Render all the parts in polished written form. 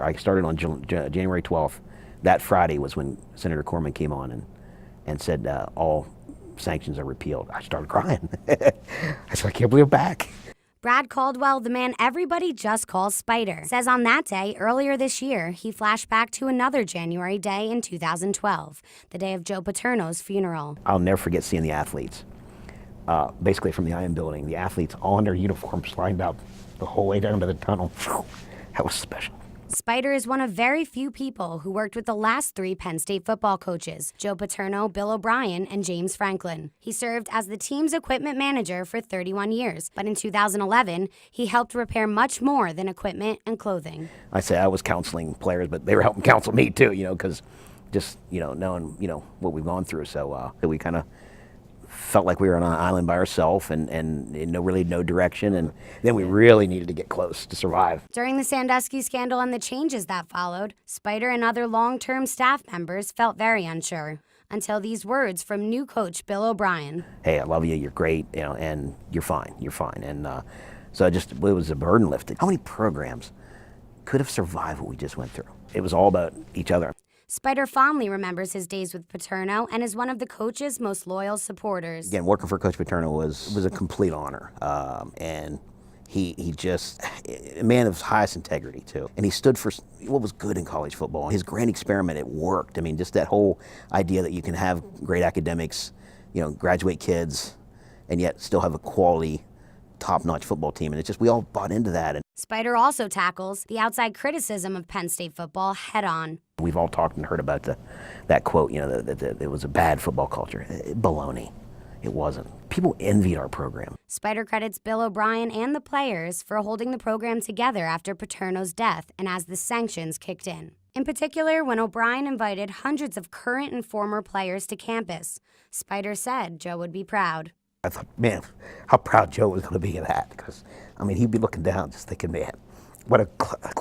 I started on January 12th. That Friday was when Senator Corman came on and said all sanctions are repealed. I started crying. I said, I can't believe I'm back. Brad Caldwell, the man everybody just calls Spider, says on that day earlier this year, he flashed back to another January day in 2012, the day of Joe Paterno's funeral. I'll never forget seeing the athletes, basically from the IM building, the athletes all in their uniforms lined up the whole way down to the tunnel. That was special. Spider is one of very few people who worked with the last three Penn State football coaches, Joe Paterno, Bill O'Brien, and James Franklin. He served as the team's equipment manager for 31 years, but in 2011, he helped repair much more than equipment and clothing. I say I was counseling players, but they were helping counsel me too, because just, knowing, what we've gone through. So we kind of felt like we were on an island by ourselves and really no direction, and then we really needed to get close to survive. During the Sandusky scandal and the changes that followed, Spider and other long-term staff members felt very unsure, until these words from new coach Bill O'Brien. Hey, I love you, you're great, and you're fine. And so it was a burden lifted. How many programs could have survived what we just went through? It was all about each other. Spider fondly remembers his days with Paterno and is one of the coach's most loyal supporters. Again, working for Coach Paterno was a complete honor, and he just a man of highest integrity too. And he stood for what was good in college football. His grand experiment, it worked. I mean, just that whole idea that you can have great academics, graduate kids, and yet still have a quality, top-notch football team. And it's just we all bought into that. And Spider also tackles the outside criticism of Penn State football head-on. We've all talked and heard about that quote, that it was a bad football culture. Baloney. It wasn't. People envied our program. Spider credits Bill O'Brien and the players for holding the program together after Paterno's death and as the sanctions kicked in. In particular, when O'Brien invited hundreds of current and former players to campus, Spider said Joe would be proud. I thought, man, how proud Joe was going to be of that. Because, he'd be looking down just thinking, man, what a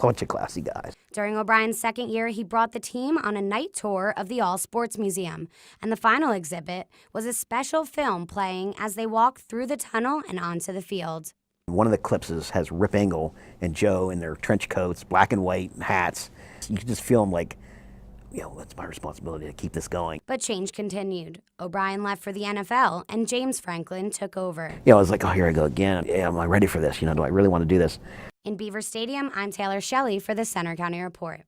bunch of classy guys. During O'Brien's second year, he brought the team on a night tour of the All Sports Museum. And the final exhibit was a special film playing as they walked through the tunnel and onto the field. One of the clips has Rip Engel and Joe in their trench coats, black and white hats. You can just feel them like, it's my responsibility to keep this going. But change continued. O'Brien left for the NFL, and James Franklin took over. I was like, oh, here I go again. Yeah, am I ready for this? Do I really want to do this? In Beaver Stadium, I'm Taylor Shelley for the Center County Report.